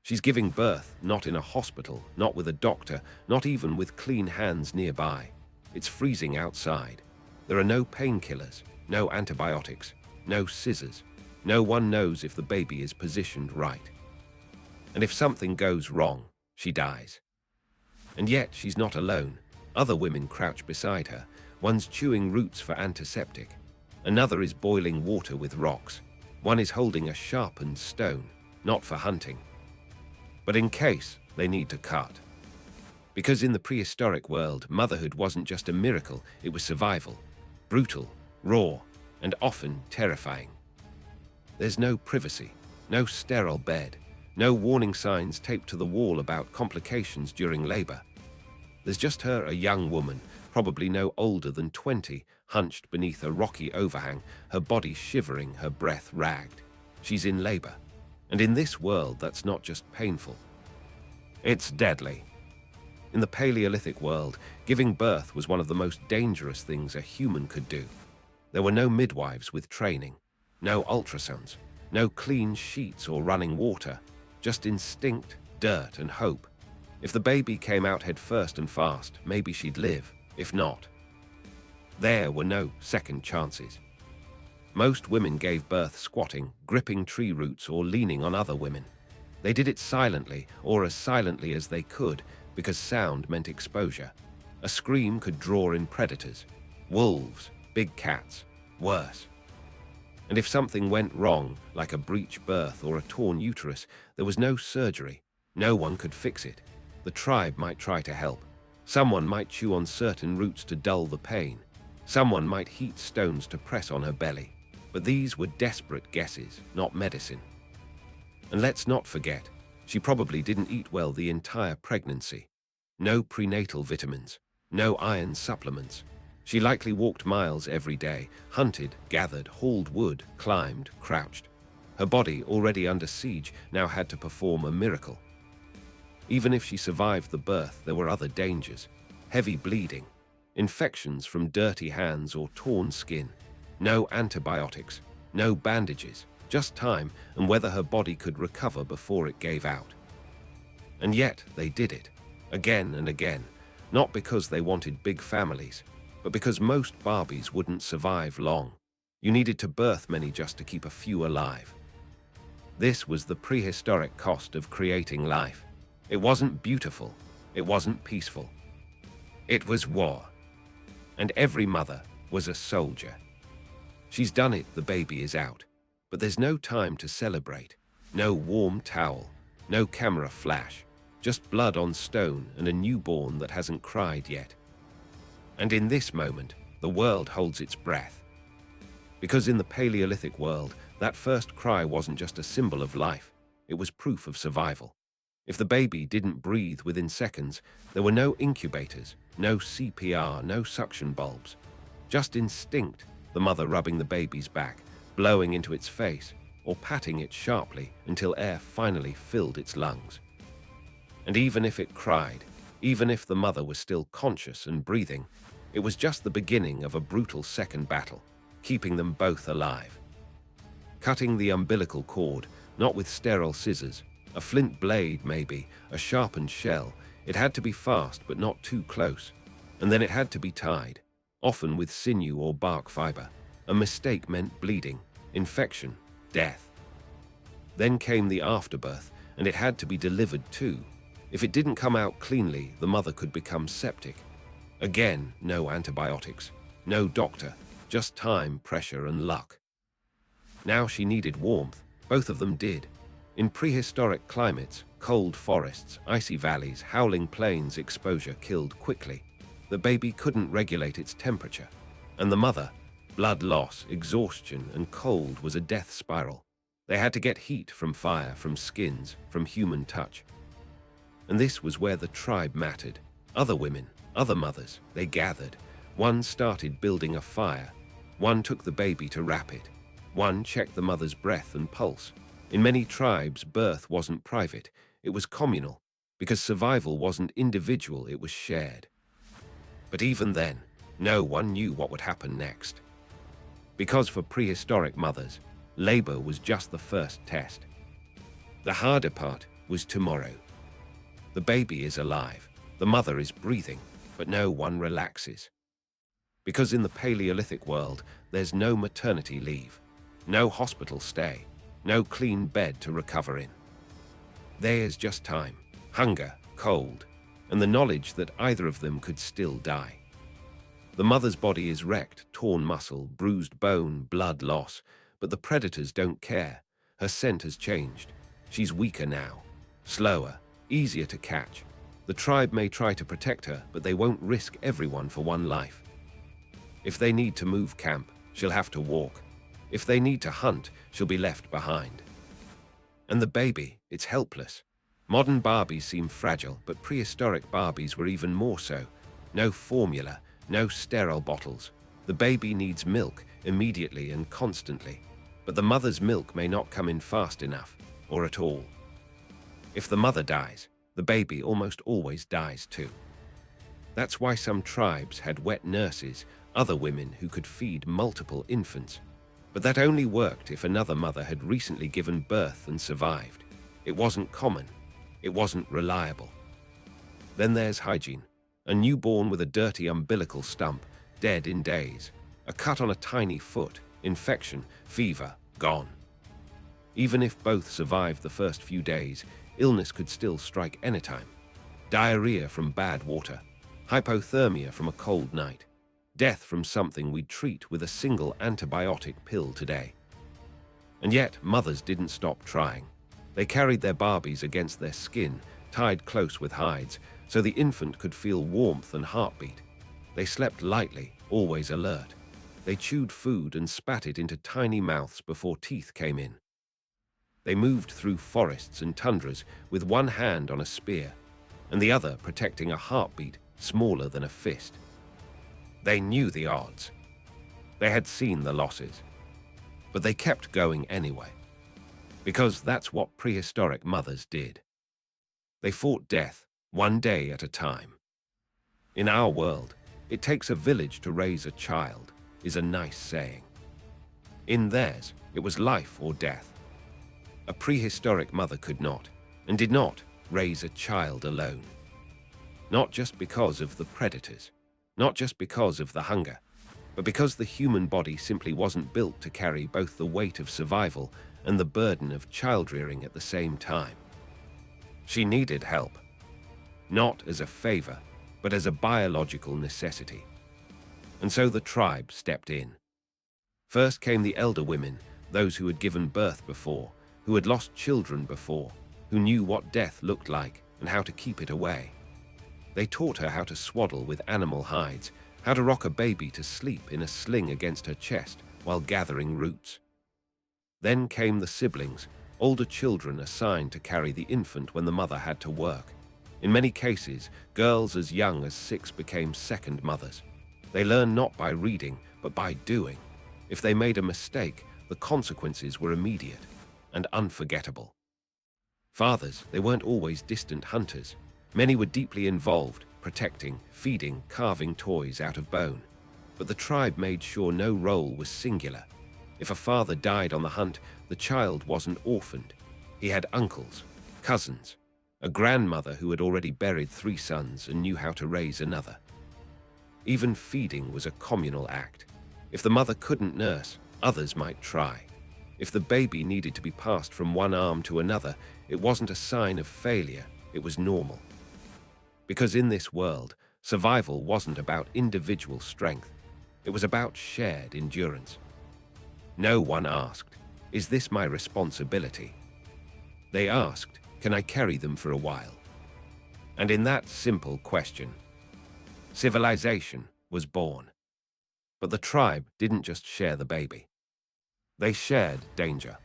She's giving birth not in a hospital, not with a doctor, not even with clean hands nearby. It's freezing outside. There are no painkillers, no antibiotics, no scissors. No one knows if the baby is positioned right. And if something goes wrong, she dies. And yet she's not alone. Other women crouch beside her. One's chewing roots for antiseptic. Another is boiling water with rocks. One is holding a sharpened stone, not for hunting, but in case they need to cut. Because in the prehistoric world, motherhood wasn't just a miracle, it was survival. Brutal, raw, and often terrifying. There's no privacy, no sterile bed, no warning signs taped to the wall about complications during labor. There's just her, a young woman, probably no older than 20, hunched beneath a rocky overhang, her body shivering, her breath ragged. She's in labor. And in this world, that's not just painful. It's deadly. In the Paleolithic world, giving birth was one of the most dangerous things a human could do. There were no midwives with training, no ultrasounds, no clean sheets or running water, just instinct, dirt, and hope. If the baby came out head first and fast, maybe she'd live. If not, there were no second chances. Most women gave birth squatting, gripping tree roots, or leaning on other women. They did it silently, or as silently as they could, because sound meant exposure. A scream could draw in predators, wolves, big cats, worse. And if something went wrong, like a breech birth or a torn uterus, there was no surgery. No one could fix it. The tribe might try to help. Someone might chew on certain roots to dull the pain. Someone might heat stones to press on her belly. But these were desperate guesses, not medicine. And let's not forget, she probably didn't eat well the entire pregnancy. No prenatal vitamins, no iron supplements. She likely walked miles every day, hunted, gathered, hauled wood, climbed, crouched. Her body, already under siege, now had to perform a miracle. Even if she survived the birth, there were other dangers. Heavy bleeding, infections from dirty hands or torn skin. No antibiotics, no bandages, just time and whether her body could recover before it gave out. And yet they did it, again and again, not because they wanted big families, but because most Barbies wouldn't survive long. You needed to birth many just to keep a few alive. This was the prehistoric cost of creating life. It wasn't beautiful, it wasn't peaceful. It was war. And every mother was a soldier. She's done it, the baby is out. But there's no time to celebrate. No warm towel, no camera flash, just blood on stone and a newborn that hasn't cried yet. And in this moment, the world holds its breath. Because in the Paleolithic world, that first cry wasn't just a symbol of life, it was proof of survival. If the baby didn't breathe within seconds, there were no incubators, no CPR, no suction bulbs. Just instinct, the mother rubbing the baby's back, blowing into its face, or patting it sharply until air finally filled its lungs. And even if it cried, even if the mother was still conscious and breathing, it was just the beginning of a brutal second battle, keeping them both alive. Cutting the umbilical cord, not with sterile scissors, a flint blade maybe, a sharpened shell, it had to be fast but not too close. And then it had to be tied, often with sinew or bark fiber. A mistake meant bleeding, infection, death. Then came the afterbirth, and it had to be delivered too. If it didn't come out cleanly, the mother could become septic. Again, no antibiotics, no doctor, just time, pressure, and luck. Now she needed warmth. Both of them did. In prehistoric climates, cold forests, icy valleys, howling plains, exposure killed quickly. The baby couldn't regulate its temperature, and the mother, blood loss, exhaustion, and cold was a death spiral. They had to get heat from fire, from skins, from human touch. And this was where the tribe mattered. Other women, other mothers, they gathered. One started building a fire. One took the baby to wrap it. One checked the mother's breath and pulse. In many tribes, birth wasn't private, it was communal, because survival wasn't individual, it was shared. But even then, no one knew what would happen next. Because for prehistoric mothers, labor was just the first test. The harder part, was tomorrow. The baby is alive, the mother is breathing, but no one relaxes. Because in the Paleolithic world, there's no maternity leave, no hospital stay, no clean bed to recover in. There's just time, hunger, cold, and the knowledge that either of them could still die. The mother's body is wrecked, torn muscle, bruised bone, blood loss, but the predators don't care. Her scent has changed. She's weaker now, slower, easier to catch. The tribe may try to protect her, but they won't risk everyone for one life. If they need to move camp, she'll have to walk. If they need to hunt, she'll be left behind. And the baby, it's helpless. Modern Barbies seem fragile, but prehistoric Barbies were even more so. No formula, no sterile bottles. The baby needs milk immediately and constantly, but the mother's milk may not come in fast enough, or at all. If the mother dies, the baby almost always dies too. That's why some tribes had wet nurses, other women who could feed multiple infants. But that only worked if another mother had recently given birth and survived. It wasn't common. It wasn't reliable. Then there's hygiene. A newborn with a dirty umbilical stump, dead in days. A cut on a tiny foot, infection, fever, gone. Even if both survived the first few days, illness could still strike anytime. Diarrhea from bad water, hypothermia from a cold night, death from something we'd treat with a single antibiotic pill today. And yet, mothers didn't stop trying. They carried their Barbies against their skin, tied close with hides, so the infant could feel warmth and heartbeat. They slept lightly, always alert. They chewed food and spat it into tiny mouths before teeth came in. They moved through forests and tundras with one hand on a spear, and the other protecting a heartbeat smaller than a fist. They knew the odds. They had seen the losses. But they kept going anyway. Because that's what prehistoric mothers did. They fought death, one day at a time. In our world, it takes a village to raise a child, is a nice saying. In theirs, it was life or death. A prehistoric mother could not, and did not, raise a child alone. Not just because of the predators, not just because of the hunger, but because the human body simply wasn't built to carry both the weight of survival and the burden of child-rearing at the same time. She needed help, not as a favor, but as a biological necessity. And so the tribe stepped in. First came the elder women, those who had given birth before, who had lost children before, who knew what death looked like and how to keep it away. They taught her how to swaddle with animal hides, how to rock a baby to sleep in a sling against her chest while gathering roots. Then came the siblings, older children assigned to carry the infant when the mother had to work. In many cases, girls as young as 6 became second mothers. They learned not by reading, but by doing. If they made a mistake, the consequences were immediate and unforgettable. Fathers, they weren't always distant hunters. Many were deeply involved, protecting, feeding, carving toys out of bone. But the tribe made sure no role was singular. If a father died on the hunt, the child wasn't orphaned. He had uncles, cousins, a grandmother who had already buried 3 sons and knew how to raise another. Even feeding was a communal act. If the mother couldn't nurse, others might try. If the baby needed to be passed from one arm to another, it wasn't a sign of failure, it was normal. Because in this world, survival wasn't about individual strength. It was about shared endurance. No one asked, "Is this my responsibility?" They asked, "Can I carry them for a while?" And in that simple question, civilization was born. But the tribe didn't just share the baby. They shared danger.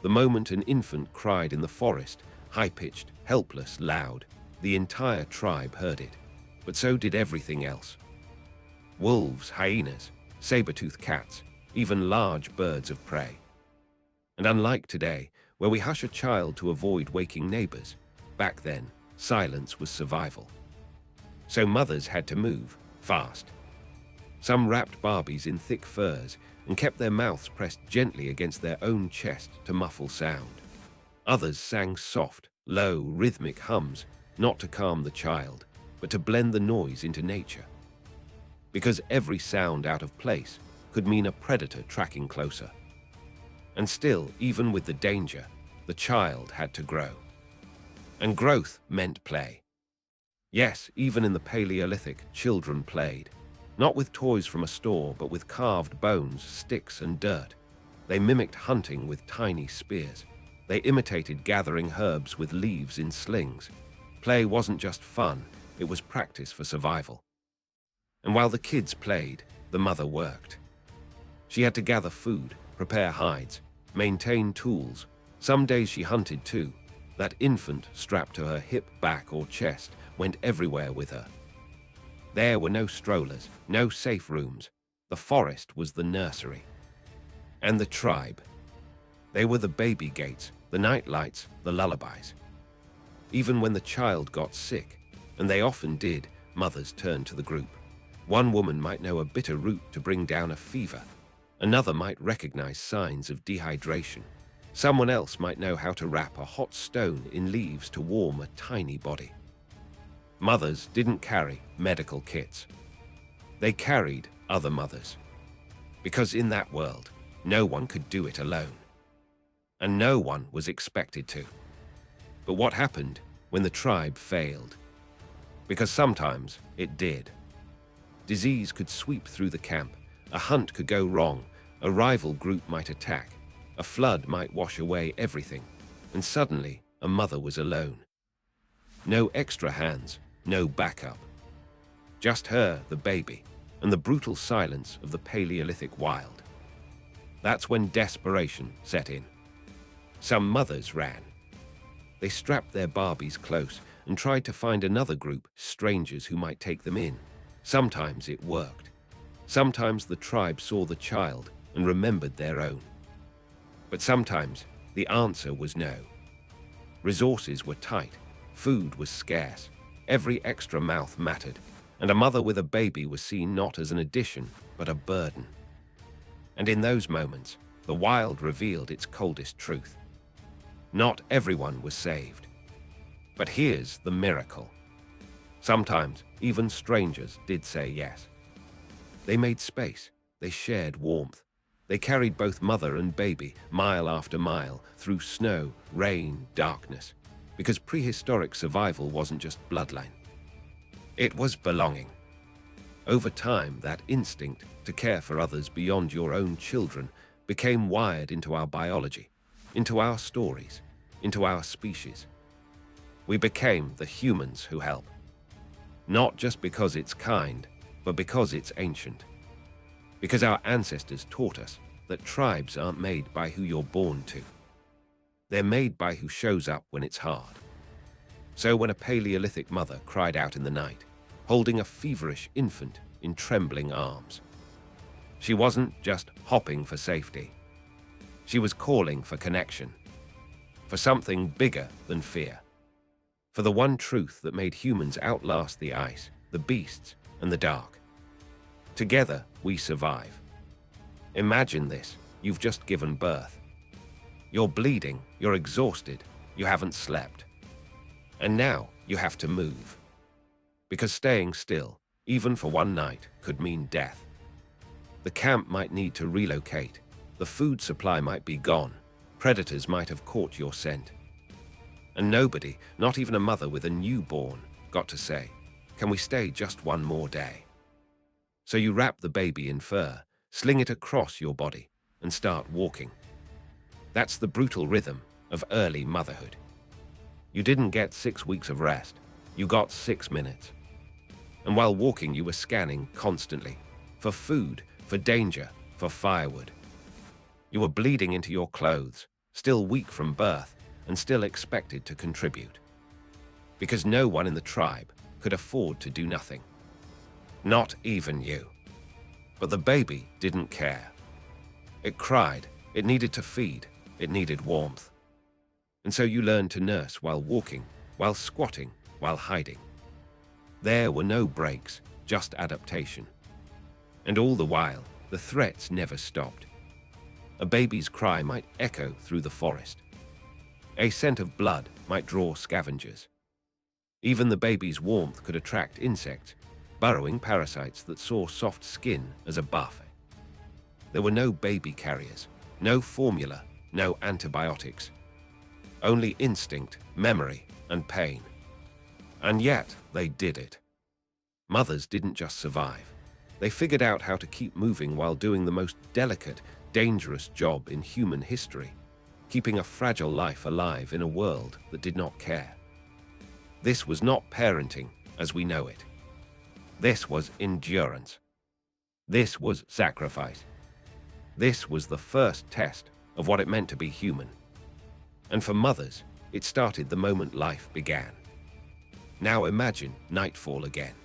The moment an infant cried in the forest, high-pitched, helpless, loud, the entire tribe heard it. But so did everything else. Wolves, hyenas, saber-toothed cats, even large birds of prey. And unlike today, where we hush a child to avoid waking neighbors, back then, silence was survival. So mothers had to move, fast. Some wrapped Barbies in thick furs and kept their mouths pressed gently against their own chest to muffle sound. Others sang soft, low, rhythmic hums, not to calm the child, but to blend the noise into nature. Because every sound out of place could mean a predator tracking closer. And still, even with the danger, the child had to grow. And growth meant play. Yes, even in the Paleolithic, children played. Not with toys from a store, but with carved bones, sticks, and dirt. They mimicked hunting with tiny spears. They imitated gathering herbs with leaves in slings. Play wasn't just fun, it was practice for survival. And while the kids played, the mother worked. She had to gather food, prepare hides, maintain tools. Some days she hunted too. That infant strapped to her hip, back, or chest went everywhere with her. There were no strollers, no safe rooms. The forest was the nursery. And the tribe. They were the baby gates, the night lights, the lullabies. Even when the child got sick, and they often did, mothers turned to the group. One woman might know a bitter root to bring down a fever. Another might recognize signs of dehydration. Someone else might know how to wrap a hot stone in leaves to warm a tiny body. Mothers didn't carry medical kits. They carried other mothers. Because in that world, no one could do it alone. And no one was expected to. But what happened when the tribe failed? Because sometimes it did. Disease could sweep through the camp. A hunt could go wrong. A rival group might attack. A flood might wash away everything. And suddenly, a mother was alone. No extra hands, no backup. Just her, the baby, and the brutal silence of the Paleolithic wild. That's when desperation set in. Some mothers ran. They strapped their Barbies close and tried to find another group, strangers who might take them in. Sometimes it worked. Sometimes the tribe saw the child and remembered their own. But sometimes the answer was no. Resources were tight, food was scarce, every extra mouth mattered, and a mother with a baby was seen not as an addition, but a burden. And in those moments, the wild revealed its coldest truth. Not everyone was saved. But here's the miracle. Sometimes, even strangers did say yes. They made space, they shared warmth. They carried both mother and baby, mile after mile, through snow, rain, darkness. Because prehistoric survival wasn't just bloodline. It was belonging. Over time, that instinct to care for others beyond your own children became wired into our biology, into our stories, into our species. We became the humans who help. Not just because it's kind, but because it's ancient. Because our ancestors taught us that tribes aren't made by who you're born to. They're made by who shows up when it's hard. So when a Paleolithic mother cried out in the night, holding a feverish infant in trembling arms, she wasn't just hopping for safety. She was calling for connection, for something bigger than fear, for the one truth that made humans outlast the ice, the beasts, and the dark. Together, we survive. Imagine this, you've just given birth. You're bleeding, you're exhausted, you haven't slept. And now you have to move. Because staying still, even for one night, could mean death. The camp might need to relocate. The food supply might be gone. Predators might have caught your scent. And nobody, not even a mother with a newborn, got to say, "Can we stay just one more day?" So you wrap the baby in fur, sling it across your body, and start walking. That's the brutal rhythm of early motherhood. You didn't get 6 weeks of rest, you got 6 minutes. And while walking, you were scanning constantly, for food, for danger, for firewood. You were bleeding into your clothes, still weak from birth, and still expected to contribute. Because no one in the tribe could afford to do nothing. Not even you. But the baby didn't care. It cried, it needed to feed, it needed warmth. And so you learned to nurse while walking, while squatting, while hiding. There were no breaks, just adaptation. And all the while, the threats never stopped. A baby's cry might echo through the forest. A scent of blood might draw scavengers. Even the baby's warmth could attract insects, burrowing parasites that saw soft skin as a buff. There were no baby carriers, no formula, no antibiotics. Only instinct, memory, and pain. And yet, they did it. Mothers didn't just survive. They figured out how to keep moving while doing the most delicate, dangerous job in human history, keeping a fragile life alive in a world that did not care. This was not parenting as we know it. This was endurance. This was sacrifice. This was the first test of what it meant to be human. And for mothers, it started the moment life began. Now imagine nightfall again.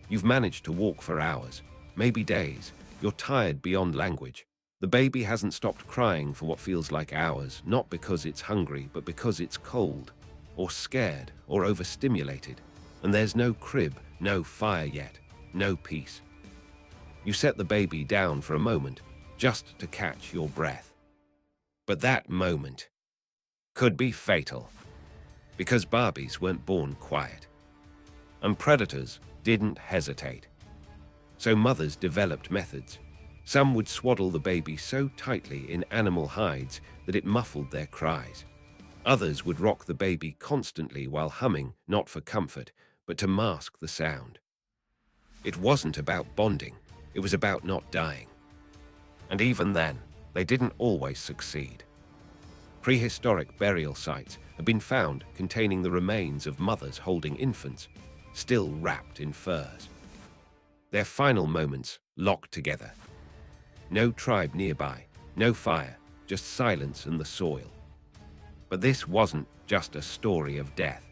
You've managed to walk for hours, maybe days. You're tired beyond language. The baby hasn't stopped crying for what feels like hours, not because it's hungry, but because it's cold, or scared, or overstimulated. And there's no crib, no fire yet, no peace. You set the baby down for a moment, just to catch your breath. But that moment could be fatal, because Barbies weren't born quiet. And predators didn't hesitate. So mothers developed methods. Some would swaddle the baby so tightly in animal hides that it muffled their cries. Others would rock the baby constantly while humming, not for comfort, but to mask the sound. It wasn't about bonding, it was about not dying. And even then, they didn't always succeed. Prehistoric burial sites have been found containing the remains of mothers holding infants, still wrapped in furs. Their final moments locked together. No tribe nearby, no fire, just silence and the soil. But this wasn't just a story of death.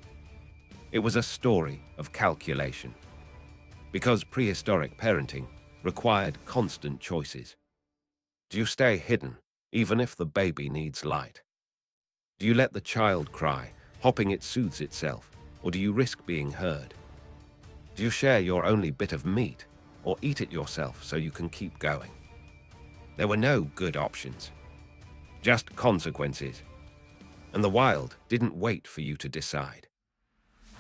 It was a story of calculation. Because prehistoric parenting required constant choices. Do you stay hidden, even if the baby needs light? Do you let the child cry, hoping it soothes itself, or do you risk being heard? Do you share your only bit of meat, or eat it yourself so you can keep going? There were no good options, just consequences. And the wild didn't wait for you to decide.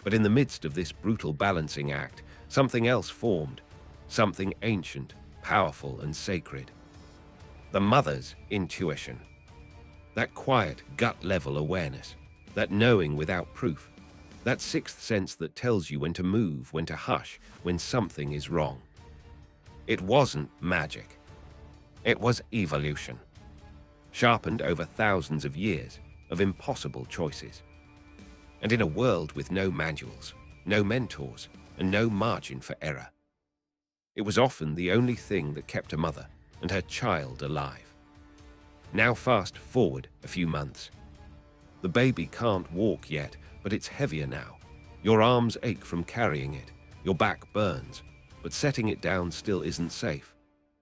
But in the midst of this brutal balancing act, something else formed, something ancient, powerful, and sacred. The mother's intuition. That quiet, gut-level awareness, that knowing without proof, that sixth sense that tells you when to move, when to hush, when something is wrong. It wasn't magic. It was evolution, sharpened over thousands of years of impossible choices. And in a world with no manuals, no mentors, and no margin for error, it was often the only thing that kept a mother and her child alive. Now fast forward a few months. The baby can't walk yet, but it's heavier now. Your arms ache from carrying it, your back burns, but setting it down still isn't safe.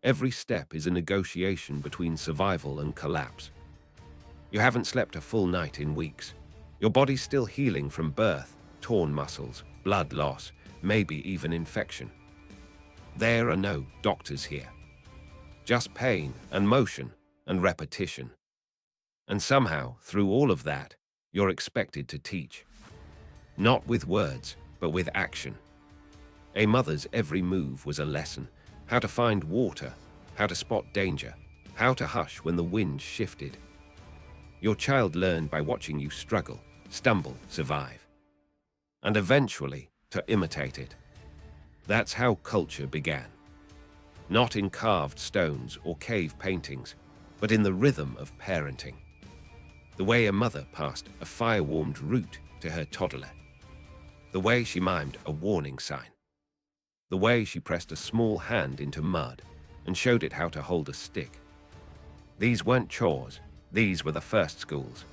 Every step is a negotiation between survival and collapse. You haven't slept a full night in weeks. Your body's still healing from birth, torn muscles, blood loss, maybe even infection. There are no doctors here. Just pain and motion and repetition. And somehow, through all of that, you're expected to teach. Not with words, but with action. A mother's every move was a lesson. How to find water, how to spot danger, how to hush when the wind shifted. Your child learned by watching you struggle, stumble, survive. And eventually, to imitate it. That's how culture began. Not in carved stones or cave paintings, but in the rhythm of parenting. The way a mother passed a fire-warmed root to her toddler. The way she mimed a warning sign. The way she pressed a small hand into mud and showed it how to hold a stick. These weren't chores, these were the first schools.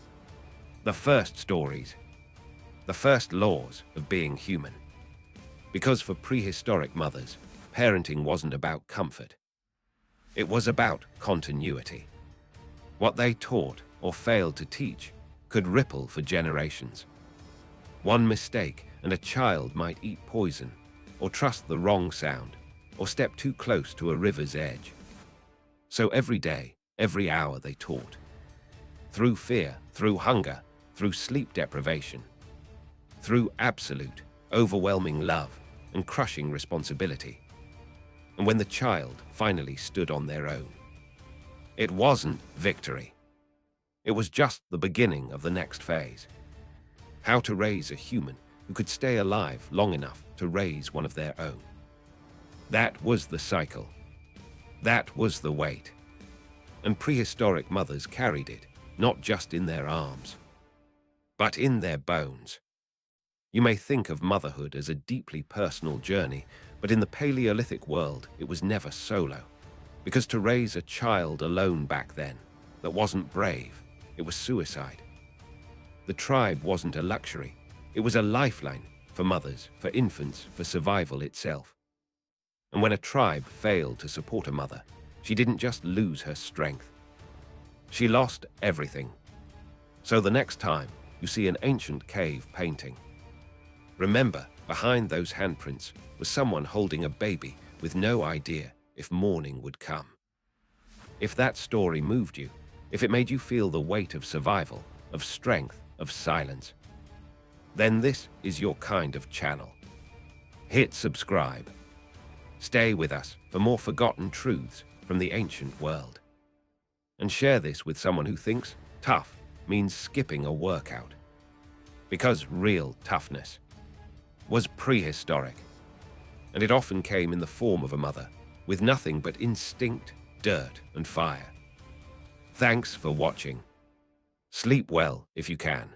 The first stories. The first laws of being human. Because for prehistoric mothers, parenting wasn't about comfort. It was about continuity. What they taught or failed to teach could ripple for generations. One mistake and a child might eat poison, or trust the wrong sound, or step too close to a river's edge. So every day, every hour they taught. Through fear, through hunger, through sleep deprivation, through absolute, overwhelming love and crushing responsibility. And when the child finally stood on their own, it wasn't victory. It was just the beginning of the next phase. How to raise a human who could stay alive long enough to raise one of their own. That was the cycle. That was the weight. And prehistoric mothers carried it, not just in their arms, but in their bones. You may think of motherhood as a deeply personal journey, but in the Paleolithic world, it was never solo. Because to raise a child alone back then, that wasn't brave, it was suicide. The tribe wasn't a luxury, it was a lifeline for mothers, for infants, for survival itself. And when a tribe failed to support a mother, she didn't just lose her strength. She lost everything. So the next time you see an ancient cave painting, remember, behind those handprints was someone holding a baby with no idea if morning would come. If that story moved you, if it made you feel the weight of survival, of strength, of silence, then this is your kind of channel. Hit subscribe. Stay with us for more forgotten truths from the ancient world. And share this with someone who thinks tough means skipping a workout. Because real toughness was prehistoric, and it often came in the form of a mother with nothing but instinct, dirt, and fire. Thanks for watching. Sleep well if you can.